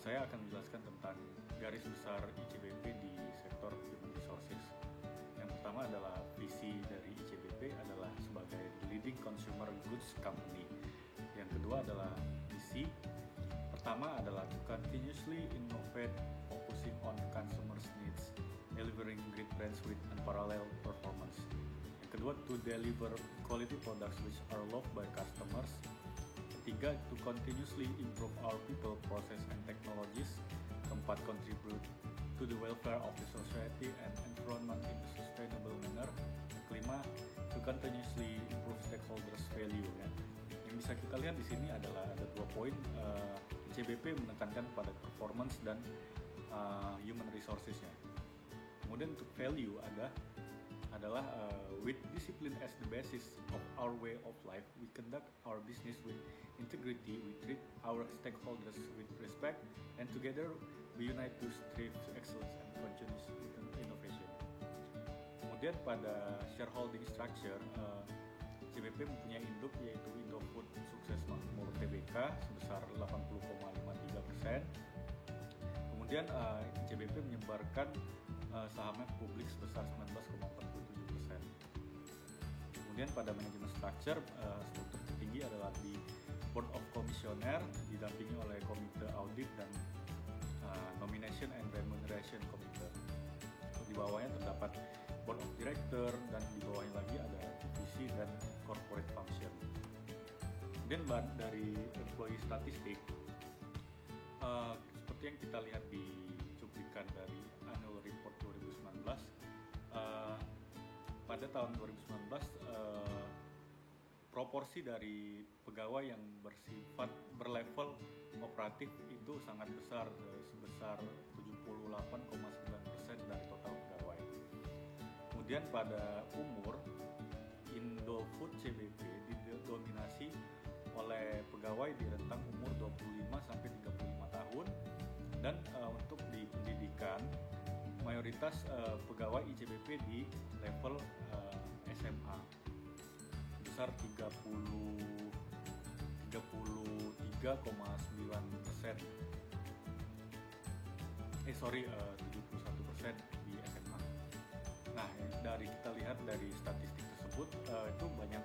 Saya akan menjelaskan tentang garis besar ICBP di sektor Human Resources. Yang pertama adalah visi dari ICBP adalah sebagai leading consumer goods company. Yang kedua adalah misi. Pertama adalah to continuously innovate, focusing on consumers' needs, delivering great brands with unparalleled performance. Yang kedua, to deliver quality products which are loved by customers. Ketiga, to continuously improve our people, process, and technologies. Keempat, contribute to the welfare of the society and environment in a sustainable manner. Kelima, to continuously improve stakeholders' value. Ya. Yang bisa kita lihat di sini adalah ada 2 poin. ICBP menekankan pada performance dan human resources-nya. Kemudian untuk value adalah with discipline as the basis of our way of life, we conduct our business with integrity, we treat our stakeholders with respect, and together we unite to strive to excellence and continuous innovation. Kemudian pada shareholding structure, ICBP mempunyai induk yaitu Indofood Sukses Makmur Tbk sebesar 80,53%. Kemudian ICBP menyebarkan sahamnya ke publik sebesar 19,47%. Kemudian pada manajemen structure, struktur tertinggi adalah di Board of Commissioner didampingi oleh Komite Audit dan Nomination and Remuneration Committee. Di bawahnya terdapat Board of Director dan di bawahnya lagi ada divisi dan corporate function. Kemudian dari employee statistik, seperti yang kita lihat di cuplikan dari Annual Report 2019, pada tahun 2019 proporsi dari pegawai yang bersifat berlevel operatif itu sangat besar, sebesar 78,9% dari total pegawai. Kemudian pada umur, Indofood CBP didominasi oleh pegawai di rentang umur 25 sampai 35 tahun. Dan untuk di pendidikan, mayoritas pegawai ICBP di level SMA besar 33,9%. 71% di SMA. Nah, dari kita lihat dari statistik tersebut, itu banyak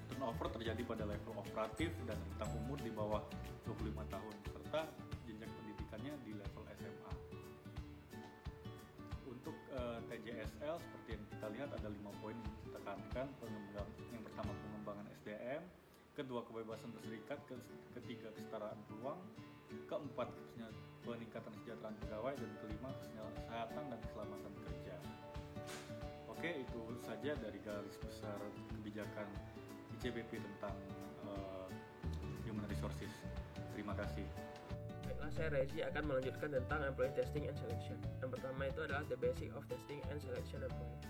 turnover terjadi pada level operatif dan rentang umur di bawah 25 tahun serta jenjang pendidikannya di level SMA. Untuk TJSL seperti yang kita lihat ada 5 poin yang kita tekankan. Yang pertama pengembangan SDM, kedua kebebasan berserikat, ketiga kesetaraan peluang, keempat peningkatan kesejahteraan pegawai, dan kelima kesehatan dan keselamatan kerja. Oke, itu saja dari garis besar kebijakan ICBP tentang Human Resources. Terima kasih. Baiklah, saya Rezi akan melanjutkan tentang Employee Testing and Selection. Yang pertama itu adalah the basic of testing and selection employee.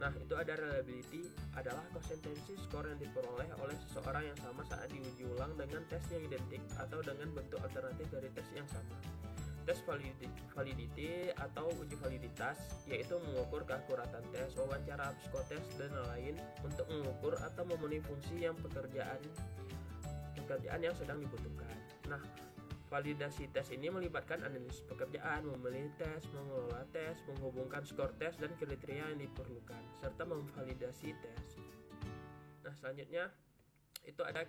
Nah, itu ada reliability, adalah konsistensi skor yang diperoleh oleh seseorang yang sama saat diuji ulang dengan tes yang identik atau dengan bentuk alternatif dari tes yang sama. Tes validity atau uji validitas, yaitu mengukur keakuratan tes, wawancara psikotes, dan lain untuk mengukur atau memenuhi fungsi yang pekerjaan yang sedang dibutuhkan. Nah, validasi tes ini melibatkan analisis pekerjaan, memilih tes, mengelola tes, menghubungkan skor tes dan kriteria yang diperlukan, serta memvalidasi tes. Nah, selanjutnya itu ada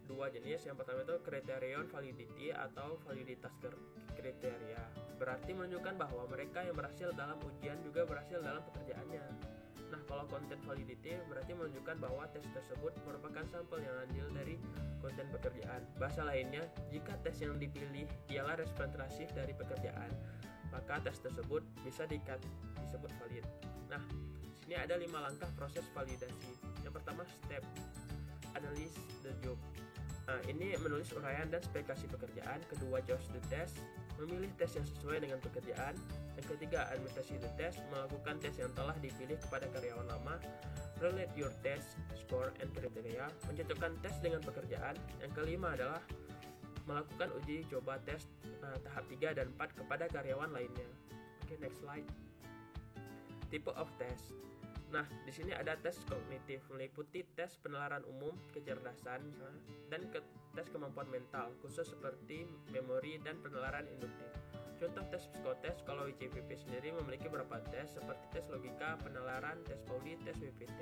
dua jenis. Yang pertama itu criterion validity atau validitas kriteria. Berarti menunjukkan bahwa mereka yang berhasil dalam ujian juga berhasil dalam pekerjaannya. Nah, kalau konten validity berarti menunjukkan bahwa tes tersebut merupakan sampel yang adil dari konten pekerjaan. Bahasa lainnya, jika tes yang dipilih ialah representatif dari pekerjaan, maka tes tersebut bisa disebut valid. Nah, sini ada 5 langkah proses validasi. Yang pertama, step analyze the job. Nah, ini menulis uraian dan spesifikasi pekerjaan. Kedua, choose the test, memilih tes yang sesuai dengan pekerjaan. Yang ketiga, administrasi the test, melakukan tes yang telah dipilih kepada karyawan lama. Relate your test, score, and criteria, mencocokkan tes dengan pekerjaan. Yang kelima adalah melakukan uji coba tes tahap 3 dan 4 kepada karyawan lainnya. Oke, next slide. Type of test. Nah, di sini ada tes kognitif, meliputi tes penalaran umum, kecerdasan, misalnya, dan tes kemampuan mental, khusus seperti memori dan penalaran induktif. Contoh tes psikotes, kalau ICBP sendiri memiliki beberapa tes seperti tes logika, penalaran, tes Pauli, tes WPT.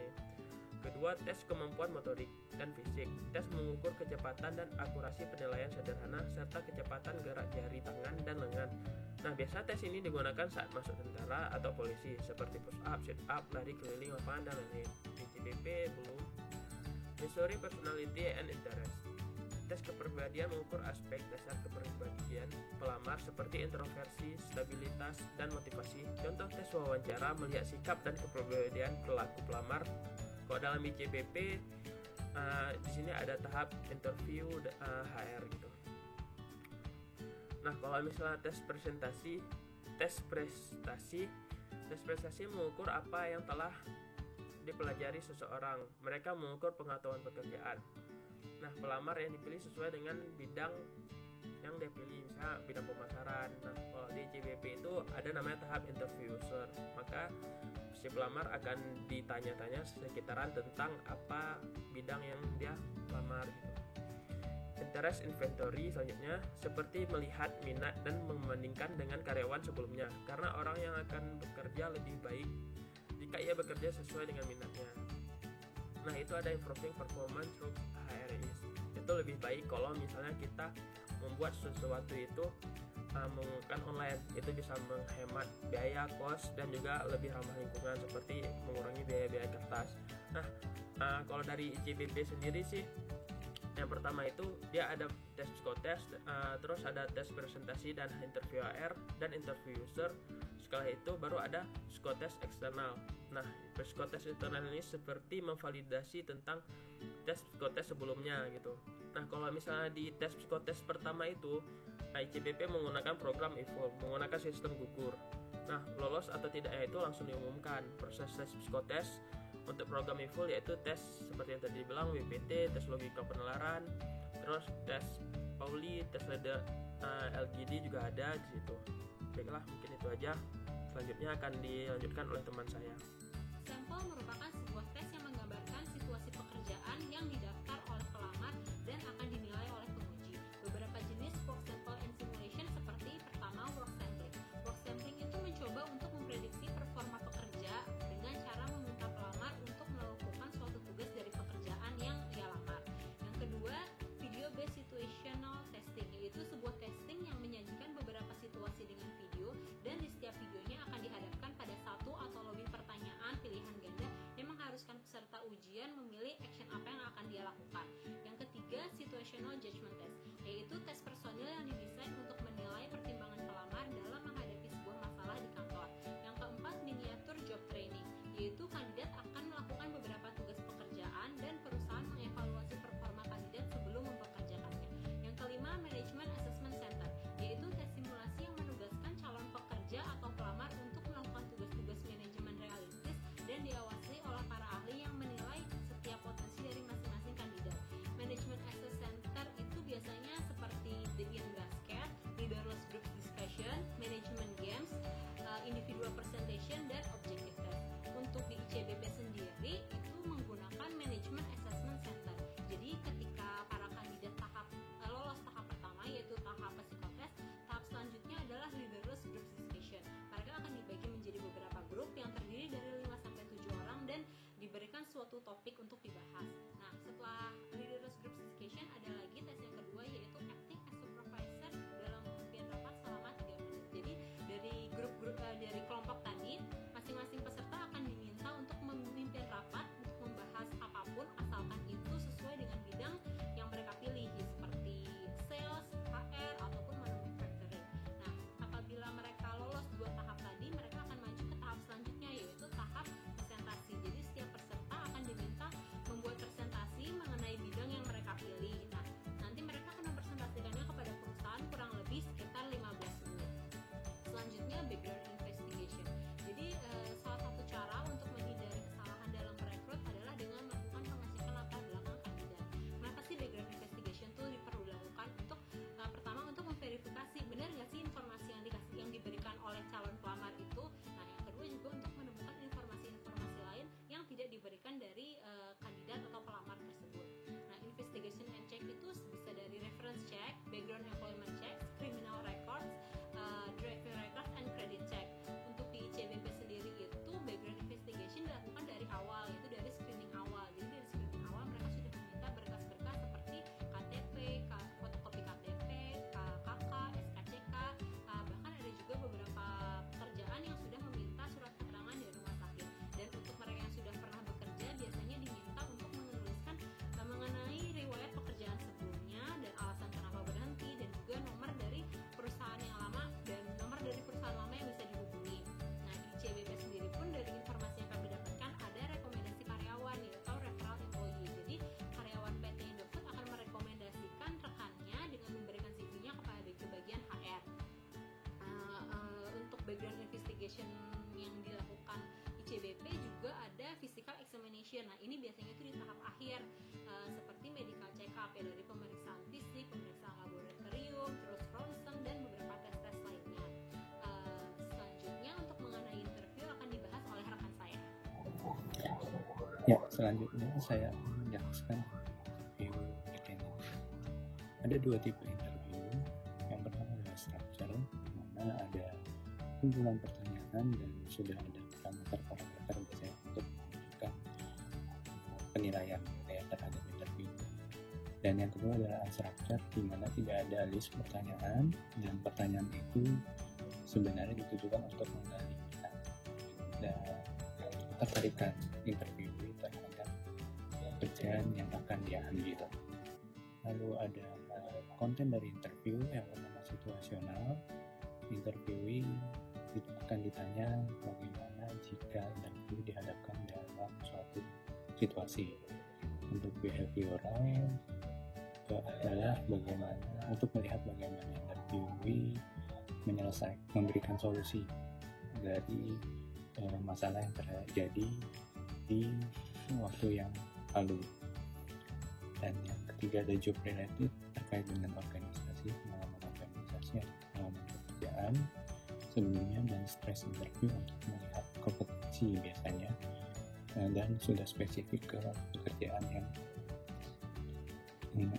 Kedua, tes kemampuan motorik dan fisik. Tes mengukur kecepatan dan akurasi penilaian sederhana serta kecepatan gerak jari tangan dan lengan. Nah, biasa tes ini digunakan saat masuk tentara atau polisi seperti push up, sit up, lari keliling lapangan dan lain-lain. ICBP belum. History, personality, and interest. Tes kepribadian mengukur aspek dasar kepribadian pelamar seperti introversi, stabilitas, dan motivasi. Contoh tes wawancara melihat sikap dan kepribadian pelaku pelamar. Kalau dalam ICBP di sini ada tahap interview HR gitu. Nah, kalau misalnya tes prestasi mengukur apa yang telah dipelajari seseorang. Mereka mengukur pengetahuan pekerjaan. Nah, pelamar yang dipilih sesuai dengan bidang yang dia pilih, misalnya bidang pemasaran. Nah, kalau di ICBP itu ada namanya tahap interviewer. Maka si pelamar akan ditanya-tanya sekitaran tentang apa bidang yang dia lamar gitu. Interest inventory selanjutnya seperti melihat minat dan membandingkan dengan karyawan sebelumnya, karena orang yang akan bekerja lebih baik jika ia bekerja sesuai dengan minatnya. Nah, itu ada improving performance through HRIS. Itu lebih baik kalau misalnya kita membuat sesuatu itu menggunakan online. Itu bisa menghemat biaya, kos, dan juga lebih ramah lingkungan seperti mengurangi biaya-biaya kertas. Nah, kalau dari ICBP sendiri sih, yang pertama itu dia ada tes psikotes, terus ada tes presentasi dan interview AR dan interview user. Setelah itu baru ada psikotes eksternal. Nah, psikotes eksternal ini seperti memvalidasi tentang tes psikotes sebelumnya gitu. Nah, kalau misalnya di tes psikotes pertama itu ICBP menggunakan program evolve, menggunakan sistem gugur. Nah, lolos atau tidaknya itu langsung diumumkan. Proses tes psikotes untuk program evolve yaitu tes seperti yang tadi bilang WPT, tes logika penalaran, terus tes Pauli, tes LGD juga ada di situ. Baiklah, mungkin itu aja. Selanjutnya akan dilanjutkan oleh teman saya. Sampel merupakan sebuah tes yang menggambarkan situasi pekerjaan yang didaftar oleh pelamar dan akan dinilai oleh penguji. Beberapa jenis work sample and simulation seperti pertama work sampling. Work sampling itu mencoba untuk memprediksi performa pekerja dengan cara meminta pelamar untuk melakukan suatu tugas dari pekerjaan yang ia lamar. Yang kedua, video based situational testing, yaitu sebuah testing yang menyajikan beberapa situasi dengan video dan di setiap videonya akan dihadapkan pada satu atau lebih pertanyaan pilihan ganda yang mengharuskan peserta ujian memilih action apa yang akan dia lakukan. Yang ketiga, situational judgment test, yaitu tes personil yang didesain untuk menilai pertimbangan pelamar dalam menghadapi sebuah masalah di kantor. Yang keempat, miniatur job training, yaitu kandidat akan melakukan beberapa tugas pekerjaan dan perusahaan mengevaluasi performa kandidat sebelum mempekerjakannya. Yang kelima, management assessment center, yaitu tes simulasi yang menugaskan calon pekerja atau pelamar untuk melakukan tugas-tugas manajemen realistis dan diawasi oleh para ahli yang menilai setiap potensi dari masing-masing kandidat. Management Access Center itu biasanya seperti The Ingascare, evaluation. Nah, ini biasanya itu di tahap akhir, seperti medical check up ya, dari pemeriksaan fisik, pemeriksaan laboratorium, terus ronsen dan beberapa tes-tes lainnya. Selanjutnya untuk mengenai interview akan dibahas oleh rekan saya. Ya, selanjutnya saya menjelaskan interview ini. Ada dua tipe interview. Yang pertama adalah structure, di mana ada kumpulan pertanyaan dan sudah ada parameter biasanya untuk menunjukkan penilaian ya terhadap interview. Dan yang kedua adalah unstructured, di mana tidak ada list pertanyaan dan pertanyaan itu sebenarnya ditujukan untuk menggali dan ketertarikan interview terhadap pekerjaan yang akan dia ambil. Lalu ada konten dari interview yang pertama situasional. Interviewee akan ditanya bagaimana jika interview dihadapkan dalam suatu situasi. Untuk behavioral adalah bagaimana untuk melihat bagaimana interviewee memberikan solusi dari masalah yang terjadi di waktu yang lalu. Dan yang ketiga ada job related, terkait dengan organisasi, pengalaman organisasi atau pengalaman pekerjaan sebelumnya, dan stress interview untuk melihat kompetensi biasanya, dan sudah spesifik ke pekerjaan yang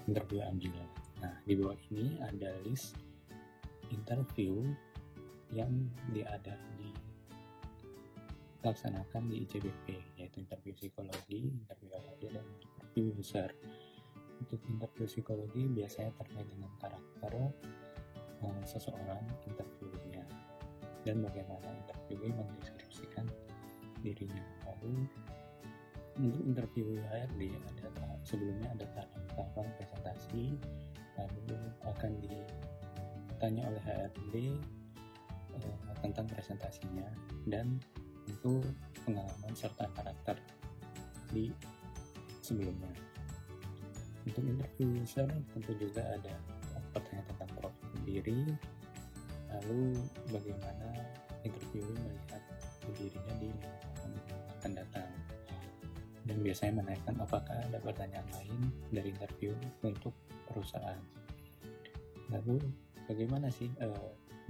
interview ambil. Nah, di bawah ini ada list interview yang dilaksanakan di ICBP, yaitu interview psikologi, interview HRD, dan interview user. Untuk interview psikologi biasanya terkait dengan karakter seseorang interviewnya dan bagaimana interviewee mendeskripsikan dirinya. Lalu untuk interview HRD sebelumnya ada tahapan presentasi, lalu akan ditanya oleh HRD tentang presentasinya dan tentu pengalaman serta karakter di sebelumnya. Untuk interview user tentu juga ada pertanyaan tentang profil diri, lalu bagaimana interviewee melihat dirinya di lingkungan akan datang, dan biasanya menanyakan apakah ada pertanyaan lain dari interview untuk perusahaan. Lalu bagaimana sih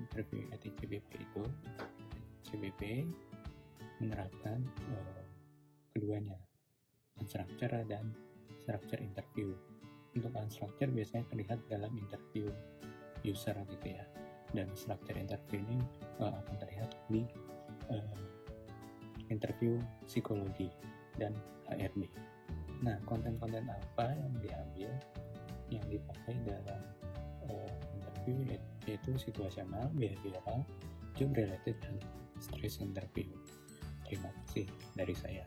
interview at ICBP itu? ICBP menerapkan keduanya, unstructured dan structured interview. Untuk unstructured biasanya terlihat dalam interview user gitu ya, dan structured interview ini akan terlihat di interview psikologi dan HRD. Nah, konten-konten apa yang diambil, yang dipakai dalam interview yaitu situasional, behavioral, job related, dan stress interview. Terima kasih dari saya.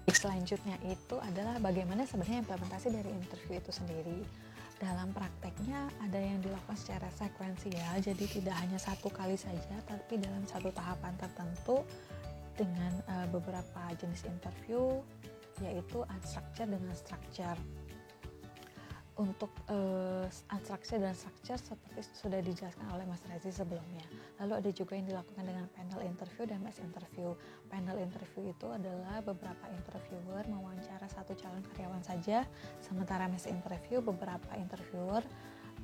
Selanjutnya itu adalah bagaimana sebenarnya implementasi dari interview itu sendiri. Dalam prakteknya ada yang dilakukan secara sekuensial, jadi tidak hanya satu kali saja, tapi dalam satu tahapan tertentu dengan beberapa jenis interview, yaitu unstructured dengan structure. Untuk unstructured dan structure seperti sudah dijelaskan oleh Mas Rezi sebelumnya. Lalu ada juga yang dilakukan dengan panel interview dan mass interview. Panel interview itu adalah beberapa interviewer mewawancara satu calon karyawan saja, sementara mass interview beberapa interviewer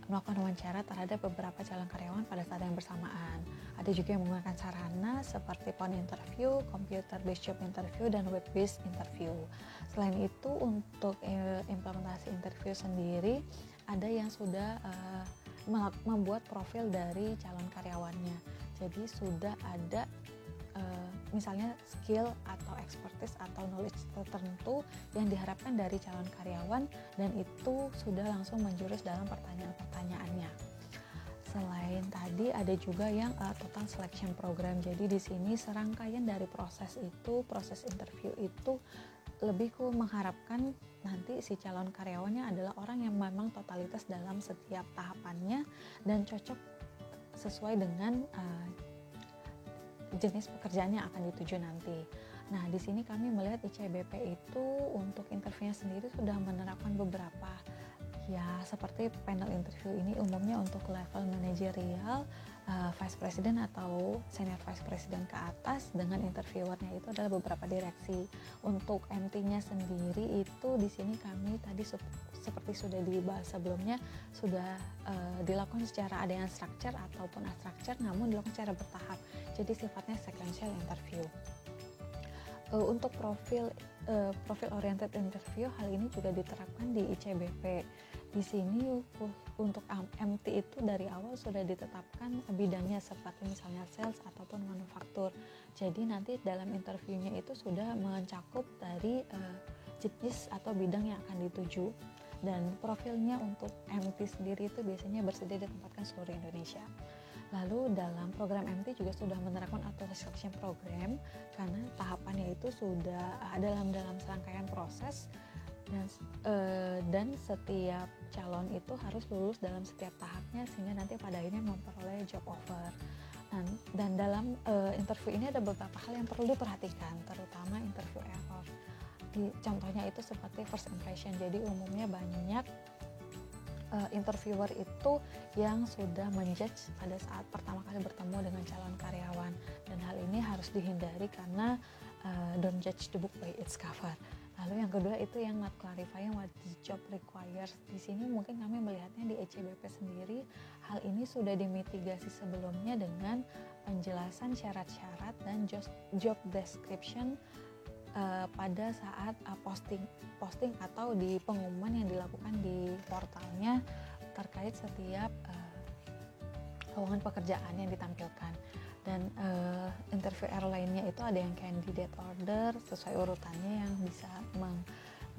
melakukan wawancara terhadap beberapa calon karyawan pada saat yang bersamaan. Ada juga yang menggunakan sarana seperti phone interview, computer based job interview, dan web based interview. Selain itu, untuk implementasi interview sendiri, ada yang sudah membuat profil dari calon karyawannya. Jadi sudah ada misalnya skill atau expertise atau knowledge tertentu yang diharapkan dari calon karyawan, dan itu sudah langsung menjurus dalam pertanyaan-pertanyaannya. Selain tadi ada juga yang total selection program. Jadi di sini serangkaian dari proses interview itu lebih mengharapkan nanti si calon karyawannya adalah orang yang memang totalitas dalam setiap tahapannya dan cocok sesuai dengan jenis pekerjaan yang akan dituju nanti. Nah, di sini kami melihat ICBP itu untuk interviewnya sendiri sudah menerapkan beberapa, ya seperti panel interview ini umumnya untuk level manajerial vice president atau senior vice president ke atas, dengan interviewernya itu adalah beberapa direksi. Untuk MT-nya sendiri itu di sini kami tadi seperti sudah dibahas sebelumnya sudah dilakukan secara ada yang structure ataupun unstructured, namun dilakukan secara bertahap. Jadi sifatnya sequential interview. Untuk profil oriented interview, hal ini juga diterapkan di ICBP. Di sini untuk MT itu dari awal sudah ditetapkan bidangnya seperti misalnya sales ataupun manufaktur. Jadi nanti dalam interviewnya itu sudah mencakup dari jenis atau bidang yang akan dituju. Dan profilnya untuk MT sendiri itu biasanya bersedia ditempatkan seluruh Indonesia. Lalu dalam program MT juga sudah menerapkan auto selection program karena tahapannya itu sudah dalam serangkaian proses dan setiap calon itu harus lulus dalam setiap tahapnya sehingga nanti pada akhirnya memperoleh job offer. Dan dalam interview ini ada beberapa hal yang perlu diperhatikan, terutama interview error. Contohnya itu seperti first impression. Jadi umumnya banyak interviewer itu yang sudah menjudge pada saat pertama kali bertemu dengan calon karyawan, dan hal ini harus dihindari karena don't judge the book by its cover. Lalu yang kedua itu yang not clarifying what the job requires. Di sini mungkin kami melihatnya di ICBP sendiri hal ini sudah dimitigasi sebelumnya dengan penjelasan syarat-syarat dan job description pada saat posting atau di pengumuman yang dilakukan di portalnya terkait setiap lowongan pekerjaan yang ditampilkan. Dan interview error lainnya itu ada yang candidate order sesuai urutannya yang bisa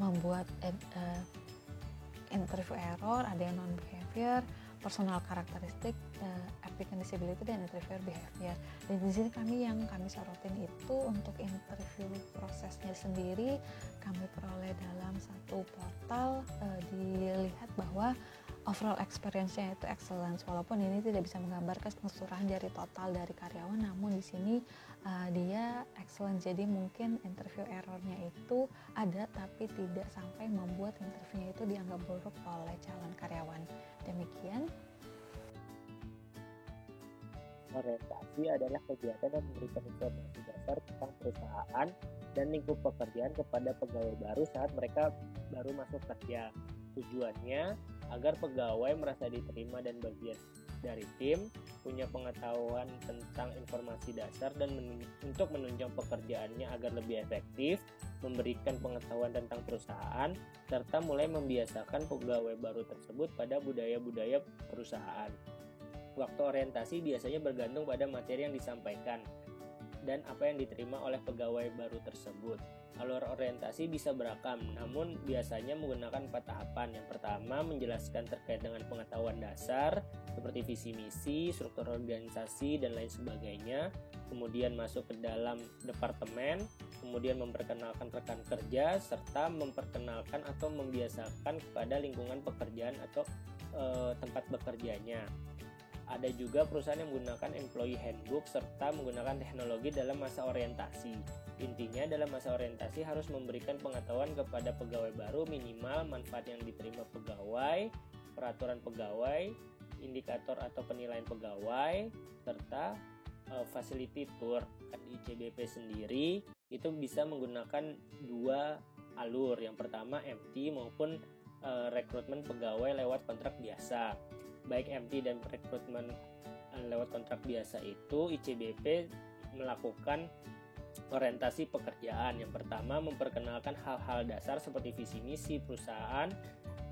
membuat interview error, ada yang non behavior, personal karakteristik, applicant disability, dan interviewer behavior. Dan di sini kami sorotin itu untuk interview prosesnya sendiri kami peroleh dalam satu portal, dilihat bahwa overall experience-nya itu excellence, walaupun ini tidak bisa menggambarkan keseluruhan dari total dari karyawan, namun di sini dia excellent. Jadi mungkin interview error-nya itu ada tapi tidak sampai membuat interviewnya itu dianggap buruk oleh calon karyawan. Demikian. Orientasi adalah kegiatan yang memberikan informasi dasar tentang perusahaan dan lingkup pekerjaan kepada pegawai baru saat mereka baru masuk kerja. Tujuannya agar pegawai merasa diterima dan bagian dari tim, punya pengetahuan tentang informasi dasar dan untuk menunjang pekerjaannya agar lebih efektif, memberikan pengetahuan tentang perusahaan, serta mulai membiasakan pegawai baru tersebut pada budaya-budaya perusahaan. Waktu orientasi biasanya bergantung pada materi yang disampaikan dan apa yang diterima oleh pegawai baru tersebut. Alur orientasi bisa beragam, namun biasanya menggunakan 4 tahapan. Yang pertama, menjelaskan terkait dengan pengetahuan dasar, seperti visi misi, struktur organisasi, dan lain sebagainya. Kemudian masuk ke dalam departemen, kemudian memperkenalkan rekan kerja, serta memperkenalkan atau membiasakan kepada lingkungan pekerjaan atau tempat bekerjanya. Ada juga perusahaan yang menggunakan employee handbook serta menggunakan teknologi dalam masa orientasi. Intinya dalam masa orientasi harus memberikan pengetahuan kepada pegawai baru minimal manfaat yang diterima pegawai, peraturan pegawai, indikator atau penilaian pegawai, serta facility tour. Di ICBP sendiri itu bisa menggunakan 2 alur. Yang pertama MT maupun rekrutmen pegawai lewat kontrak biasa. Baik MT dan rekrutmen lewat kontrak biasa itu ICBP melakukan orientasi pekerjaan. Yang pertama, memperkenalkan hal-hal dasar seperti visi misi perusahaan,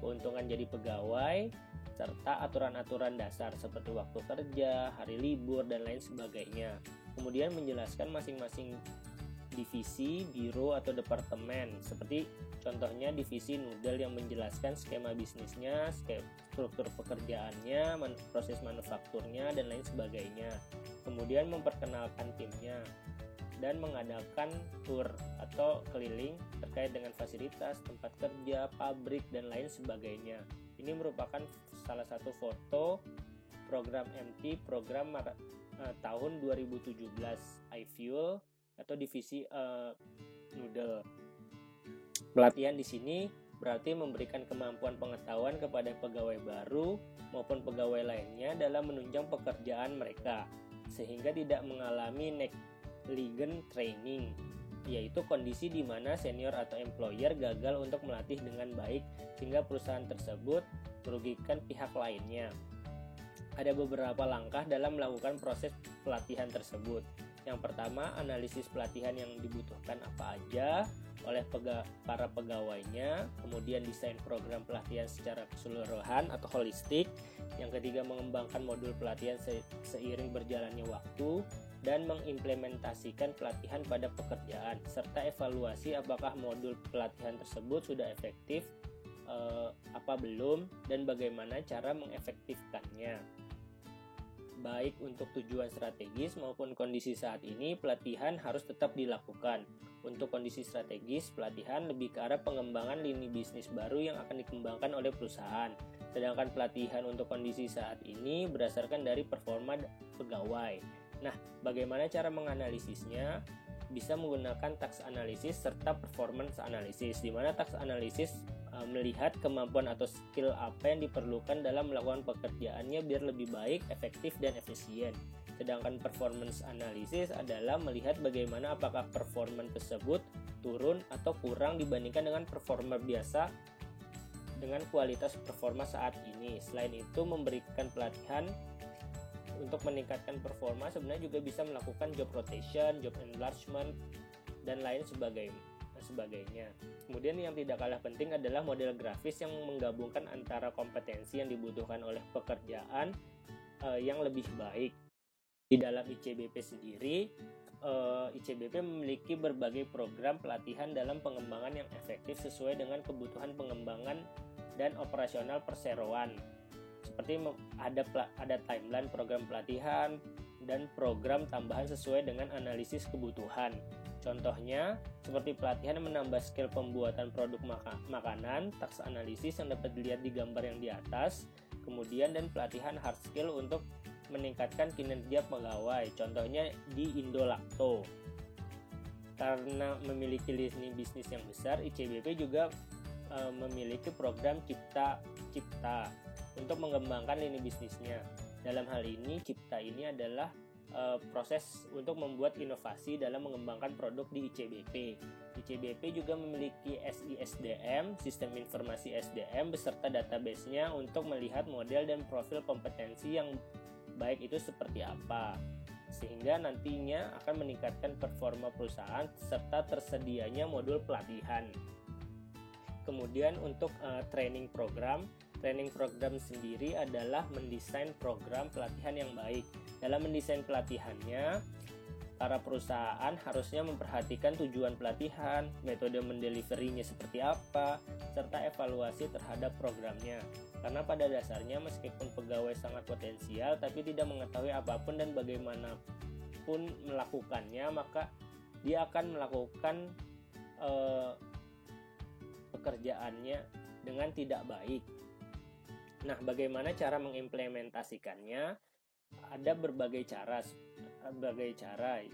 keuntungan jadi pegawai, serta aturan-aturan dasar seperti waktu kerja, hari libur, dan lain sebagainya. Kemudian menjelaskan masing-masing divisi, biro, atau departemen, seperti contohnya divisi Noodle yang menjelaskan skema bisnisnya, struktur pekerjaannya, proses manufakturnya, dan lain sebagainya. Kemudian memperkenalkan timnya dan mengadakan tour atau keliling terkait dengan fasilitas, tempat kerja, pabrik, dan lain sebagainya. Ini merupakan salah satu foto program MT program tahun 2017 iFuel atau divisi Noodle. Pelatihan di sini berarti memberikan kemampuan pengetahuan kepada pegawai baru maupun pegawai lainnya dalam menunjang pekerjaan mereka, sehingga tidak mengalami negligent training, yaitu kondisi di mana senior atau employer gagal untuk melatih dengan baik sehingga perusahaan tersebut merugikan pihak lainnya. Ada beberapa langkah dalam melakukan proses pelatihan tersebut. Yang pertama, analisis pelatihan yang dibutuhkan apa aja oleh para pegawainya, kemudian desain program pelatihan secara keseluruhan atau holistik. Yang ketiga, mengembangkan modul pelatihan seiring berjalannya waktu dan mengimplementasikan pelatihan pada pekerjaan, serta evaluasi apakah modul pelatihan tersebut sudah efektif, apa belum, dan bagaimana cara mengefektifkannya. Baik untuk tujuan strategis maupun kondisi saat ini, pelatihan harus tetap dilakukan. Untuk kondisi strategis, pelatihan lebih ke arah pengembangan lini bisnis baru yang akan dikembangkan oleh perusahaan. Sedangkan pelatihan untuk kondisi saat ini berdasarkan dari performa pegawai. Nah, bagaimana cara menganalisisnya? Bisa menggunakan task analysis serta performance analysis, di mana task analysis melihat kemampuan atau skill apa yang diperlukan dalam melakukan pekerjaannya biar lebih baik, efektif, dan efisien. Sedangkan performance analysis adalah melihat bagaimana apakah performance tersebut turun atau kurang dibandingkan dengan performa biasa dengan kualitas performa saat ini. Selain itu, memberikan pelatihan untuk meningkatkan performa sebenarnya juga bisa melakukan job rotation, job enlargement, dan lain sebagainya. Kemudian yang tidak kalah penting adalah model grafis yang menggabungkan antara kompetensi yang dibutuhkan oleh pekerjaan yang lebih baik. Di dalam ICBP sendiri, ICBP memiliki berbagai program pelatihan dalam pengembangan yang efektif sesuai dengan kebutuhan pengembangan dan operasional perseroan. Seperti ada timeline program pelatihan dan program tambahan sesuai dengan analisis kebutuhan. Contohnya, seperti pelatihan menambah skill pembuatan produk makanan, task analisis yang dapat dilihat di gambar yang di atas, kemudian dan pelatihan hard skill untuk meningkatkan kinerja pegawai, contohnya di Indolacto. Karena memiliki lini bisnis yang besar, ICBP juga memiliki program Cipta untuk mengembangkan lini bisnisnya. Dalam hal ini, Cipta ini adalah proses untuk membuat inovasi dalam mengembangkan produk di ICBP. ICBP juga memiliki SISDM, Sistem Informasi SDM, beserta database-nya untuk melihat model dan profil kompetensi yang baik itu seperti apa, sehingga nantinya akan meningkatkan performa perusahaan serta tersedianya modul pelatihan. Kemudian untuk training program sendiri adalah mendesain program pelatihan yang baik. Dalam mendesain pelatihannya, para perusahaan harusnya memperhatikan tujuan pelatihan, metode mendeliverinya seperti apa, serta evaluasi terhadap programnya. Karena pada dasarnya meskipun pegawai sangat potensial tapi tidak mengetahui apapun dan bagaimanapun melakukannya, maka dia akan melakukan pekerjaannya dengan tidak baik. Nah, bagaimana cara mengimplementasikannya? Ada berbagai cara,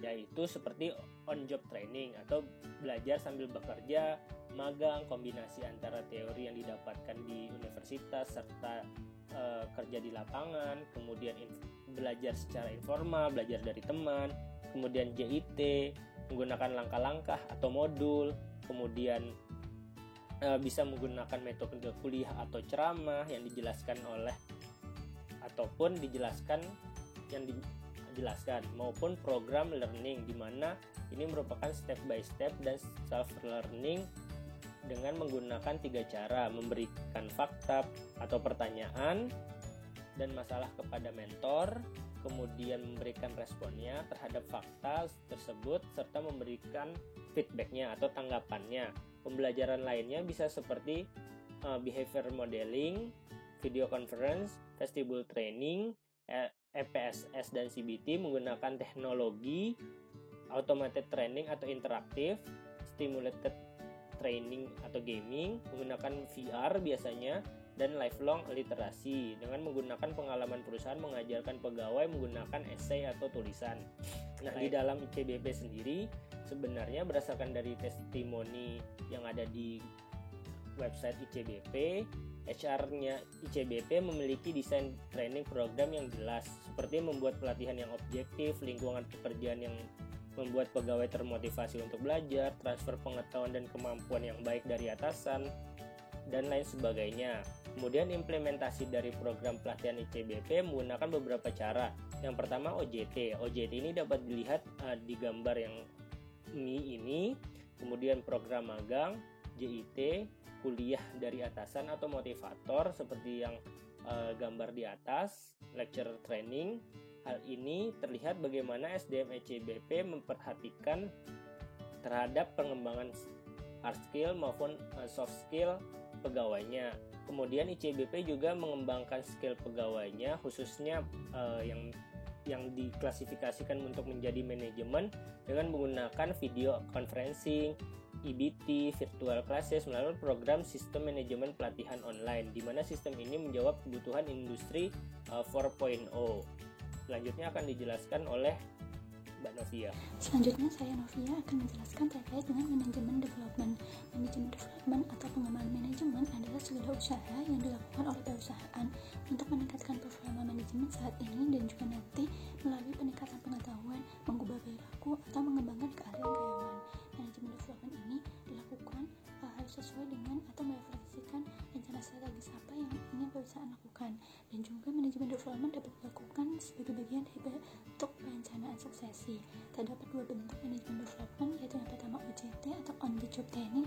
yaitu seperti on-job training atau belajar sambil bekerja, magang, kombinasi antara teori yang didapatkan di universitas serta kerja di lapangan, kemudian belajar secara informal, belajar dari teman, kemudian JIT, menggunakan langkah-langkah atau modul, kemudian bisa menggunakan metode kuliah atau ceramah yang dijelaskan maupun program learning, di mana ini merupakan step by step dan self learning dengan menggunakan 3 cara: memberikan fakta atau pertanyaan dan masalah kepada mentor, kemudian memberikan responnya terhadap fakta tersebut serta memberikan feedbacknya atau tanggapannya. Pembelajaran lainnya bisa seperti behavior modeling, video conference, vestibule training, EPSS dan CBT menggunakan teknologi, automated training atau interaktif, stimulated training atau gaming, menggunakan VR biasanya, dan lifelong literasi dengan menggunakan pengalaman perusahaan mengajarkan pegawai menggunakan essay atau tulisan. Nah, di dalam ICBP sendiri sebenarnya berdasarkan dari testimoni yang ada di website ICBP, HR-nya ICBP memiliki desain training program yang jelas, seperti membuat pelatihan yang objektif, lingkungan pekerjaan yang membuat pegawai termotivasi untuk belajar, transfer pengetahuan dan kemampuan yang baik dari atasan, dan lain sebagainya. Kemudian implementasi dari program pelatihan ICBP menggunakan beberapa cara. Yang pertama OJT. OJT ini dapat dilihat di gambar yang ini. Kemudian program magang, JIT, kuliah dari atasan atau motivator seperti yang gambar di atas, lecture training. Hal ini terlihat bagaimana SDM ICBP memperhatikan terhadap pengembangan hard skill maupun soft skill pegawainya. Kemudian ICBP juga mengembangkan skill pegawainya, khususnya yang diklasifikasikan untuk menjadi manajemen dengan menggunakan video conferencing, EBT, virtual classes melalui program sistem manajemen pelatihan online, di mana sistem ini menjawab kebutuhan industri 4.0. Selanjutnya akan dijelaskan oleh Mbak Novia. Selanjutnya saya Novia akan menjelaskan terkait dengan manajemen development. Manajemen development atau pengembangan manajemen adalah segala usaha yang dilakukan oleh perusahaan untuk meningkatkan performa manajemen saat ini dan juga nanti melalui peningkatan pengetahuan, mengubah perilaku atau mengembangkan keahlian karyawan. Manajemen development ini dilakukan harus sesuai dengan atau merefleksikan rencana strategis apa yang ingin perusahaan lakukan, dan juga manajemen development dapat dilakukan sebagai bagian dari bentuk perencanaan suksesi. Terdapat dua bentuk manajemen development, yaitu yang pertama OJT atau on the job training,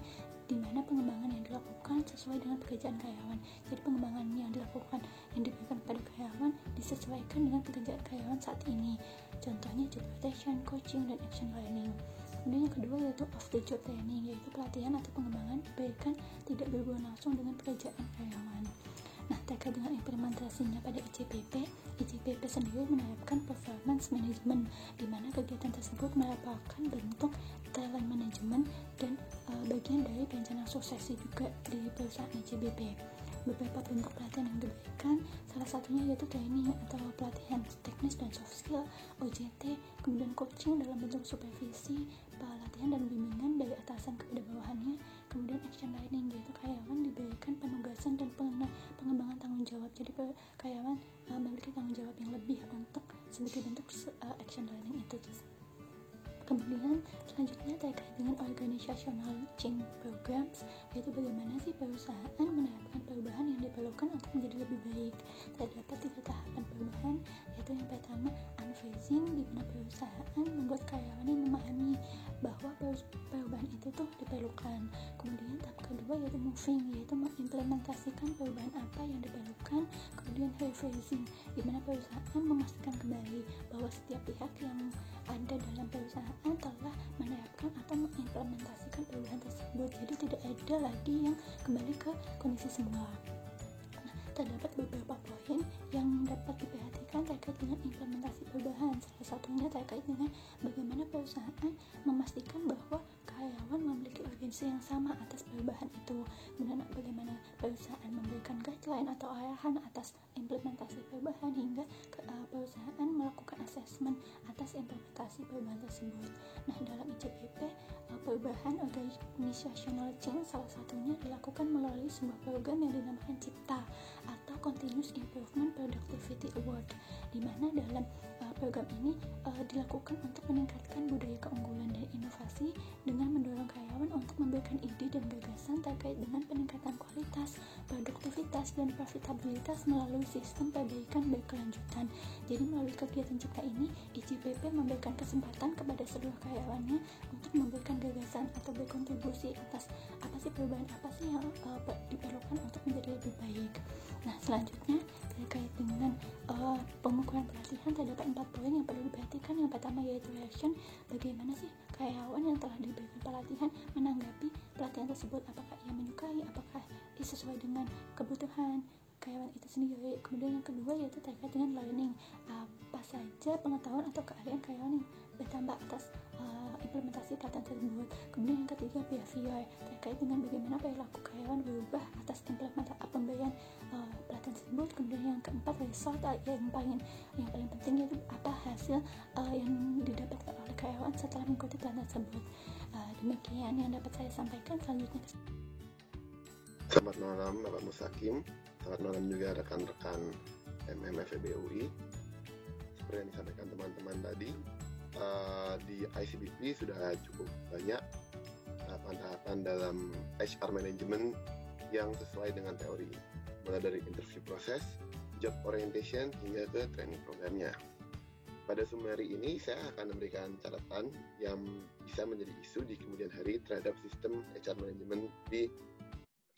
di mana pengembangan yang dilakukan sesuai dengan pekerjaan karyawan. Jadi pengembangan yang dilakukan yang diberikan kepada karyawan disesuaikan dengan pekerjaan karyawan saat ini. Contohnya job rotation, coaching, dan action learning. Kemudian yang kedua yaitu off the job training, yaitu pelatihan atau pengembangan diberikan tidak berhubungan langsung dengan pekerjaan karyawan. Nah, terkait dengan implementasinya pada ICBP sendiri menerapkan performance management, di mana kegiatan tersebut merupakan bentuk talent management dan bagian dari perencanaan suksesi juga di perusahaan ICBP. Beberapa bentuk pelatihan yang diberikan, salah satunya yaitu training atau pelatihan teknis dan soft skill, OJT, kemudian coaching dalam bentuk supervisi, pelatihan dan bimbingan dari atasan kepada bawahannya, kemudian action learning, yaitu karyawan diberikan penugasan dan pengembangan tanggung jawab. Jadi karyawan memiliki tanggung jawab yang lebih untuk sebagai bentuk action learning itu. Kemudian selanjutnya terkait dengan organizational change programs, yaitu bagaimana sih perusahaan menerapkan perubahan yang diperlukan untuk menjadi lebih baik. Terdapat 3 tahapan perubahan, yaitu yang pertama unphasing, di mana perusahaan membuat karyawannya memahami bahwa perubahan itu tuh diperlukan. Kemudian tahap kedua yaitu moving, yaitu mengimplementasikan perubahan apa yang diperlukan. Kemudian rephasing, di mana perusahaan memastikan kembali bahwa setiap pihak yang ada dalam perusahaan telah menerapkan atau mengimplementasikan perubahan tersebut. Jadi tidak ada lagi yang kembali ke kondisi semula. Nah, terdapat beberapa poin yang dapat diperhatikan terkait dengan implementasi perubahan. Salah satunya terkait dengan bagaimana perusahaan memastikan bahwa karyawan memiliki urgensi yang sama atas perubahan itu. Kemudian bagaimana perusahaan memberikan guideline atau arahan atas implementasi perubahan, hingga perusahaan melakukan assessment atas implementasi perubahan tersebut. Nah, dalam ICBP, perubahan organizational change salah satunya dilakukan melalui sebuah program yang dinamakan CIPTA atau Continuous Improvement Productivity Award, di mana dalam program ini dilakukan untuk meningkatkan budaya keunggulan dan inovasi dengan mendorong karyawan untuk memberikan ide dan gagasan terkait dengan peningkatan kualitas, produktivitas, dan profitabilitas melalui sistem perbaikan berkelanjutan. Jadi melalui kegiatan CIPTA ini, ICBP memberikan kesempatan kepada seluruh karyawannya untuk memberikan gagasan atau berkontribusi atas apa sih perubahan apa sih yang diperlukan untuk menjadi lebih baik. Nah, selanjutnya terkait dengan pengukuran pelatihan, terdapat 4 poin yang perlu diperhatikan. Yang pertama yaitu reaction, bagaimana sih karyawan yang telah diberikan pelatihan menanggapi pelatihan tersebut, apakah ia menyukai, apakah ia sesuai dengan kebutuhan karyawan itu sendiri. Kemudian yang kedua yaitu terkait dengan learning, apa saja pengetahuan atau keahlian karyawan yang bertambah atas implementasi pelatihan tersebut. Kemudian yang ketiga behavior, terkait dengan bagaimana perilaku karyawan berubah atas implementasi pemberian pelatihan tersebut. Kemudian yang keempat result, yang paling penting yaitu apa hasil yang didapatkan oleh karyawan setelah mengikuti pelatihan tersebut. Demikian yang dapat saya sampaikan. Selanjutnya Selamat malam Bapak Musakim, selamat malam juga rekan-rekan FEB UI. Seperti yang disampaikan teman-teman tadi, di ICBP sudah cukup banyak tahapan-tahapan dalam HR management yang sesuai dengan teori, mulai dari interview proses, job orientation, hingga ke training programnya. Pada summary ini saya akan memberikan catatan yang bisa menjadi isu di kemudian hari terhadap sistem HR management di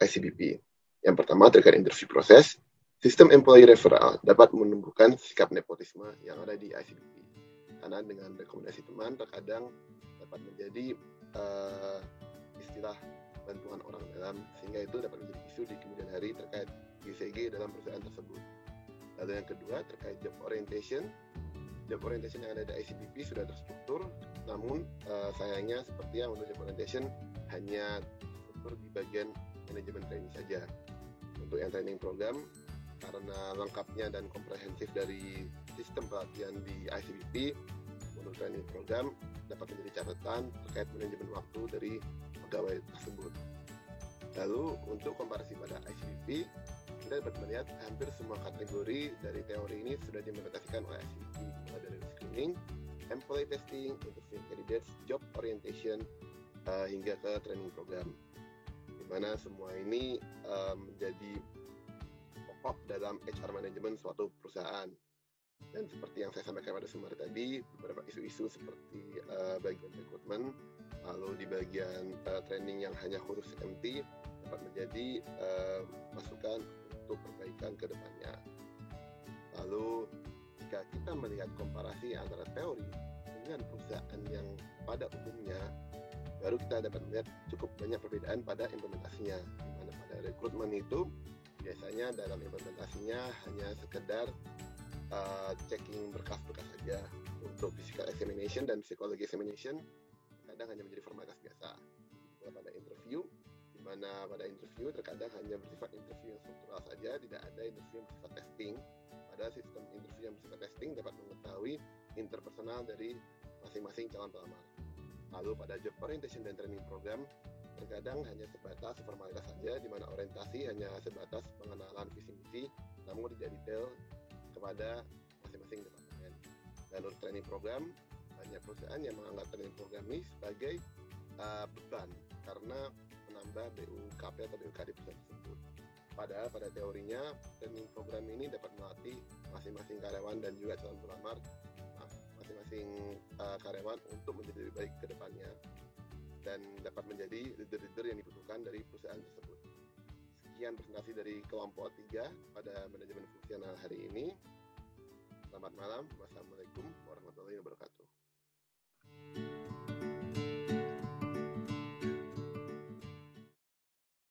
ICBP. Yang pertama terkait interview proses, sistem employee referral dapat menumbuhkan sikap nepotisme yang ada di ICBP. Karena dengan rekomendasi teman terkadang dapat menjadi istilah bantuan orang dalam, sehingga itu dapat menjadi isu di kemudian hari terkait GCG dalam perusahaan tersebut. Lalu yang kedua terkait job orientation. Job orientation yang ada di ICBP sudah terstruktur, namun sayangnya seperti yang untuk job orientation hanya struktur di bagian manajemen training saja. Untuk yang training program, karena lengkapnya dan komprehensif dari sistem pelatihan di ICBP, untuk training program dapat menjadi catatan terkait manajemen waktu dari pegawai tersebut. Lalu untuk komparasi pada ICBP, kita dapat melihat hampir semua kategori dari teori ini sudah diimplementasikan oleh ICBP, mulai dari screening, employee testing, interview candidates, job orientation, hingga ke training program, di mana semua ini menjadi pokok dalam HR management suatu perusahaan. Dan seperti yang saya sampaikan pada summary tadi, beberapa isu-isu seperti bagian rekrutmen, lalu di bagian training yang hanya khusus MT dapat menjadi masukan untuk perbaikan ke depannya. Lalu jika kita melihat komparasi antara teori dengan perusahaan yang pada umumnya, baru kita dapat melihat cukup banyak perbedaan pada implementasinya, di mana pada rekrutmen itu biasanya dalam implementasinya hanya sekedar checking berkas-berkas saja. Untuk physical examination dan psychology examination kadang hanya menjadi formalitas biasa. Pada interview, di mana pada interview terkadang hanya bersifat interview yang struktural saja, tidak ada interview yang bersifat testing. Pada sistem interview yang bersifat testing dapat mengetahui interpersonal dari masing-masing calon pelamar. Lalu pada job orientation dan training program terkadang hanya sebatas formalitas saja, di mana orientasi hanya sebatas pengenalan visi misi, namun tidak detail kepada masing-masing departemen. Dan untuk training program, banyak perusahaan yang menganggap training program ini sebagai beban karena menambah BUKP atau BUK di perusahaan tersebut. Padahal pada teorinya training program ini dapat melatih masing-masing karyawan dan juga calon pelamar, masing-masing karyawan untuk menjadi lebih baik ke depannya dan dapat menjadi leader-leader yang dibutuhkan dari perusahaan tersebut. Sekian presentasi dari kelompok 3 pada manajemen fungsional hari ini. Selamat malam. Wassalamualaikum warahmatullahi wabarakatuh.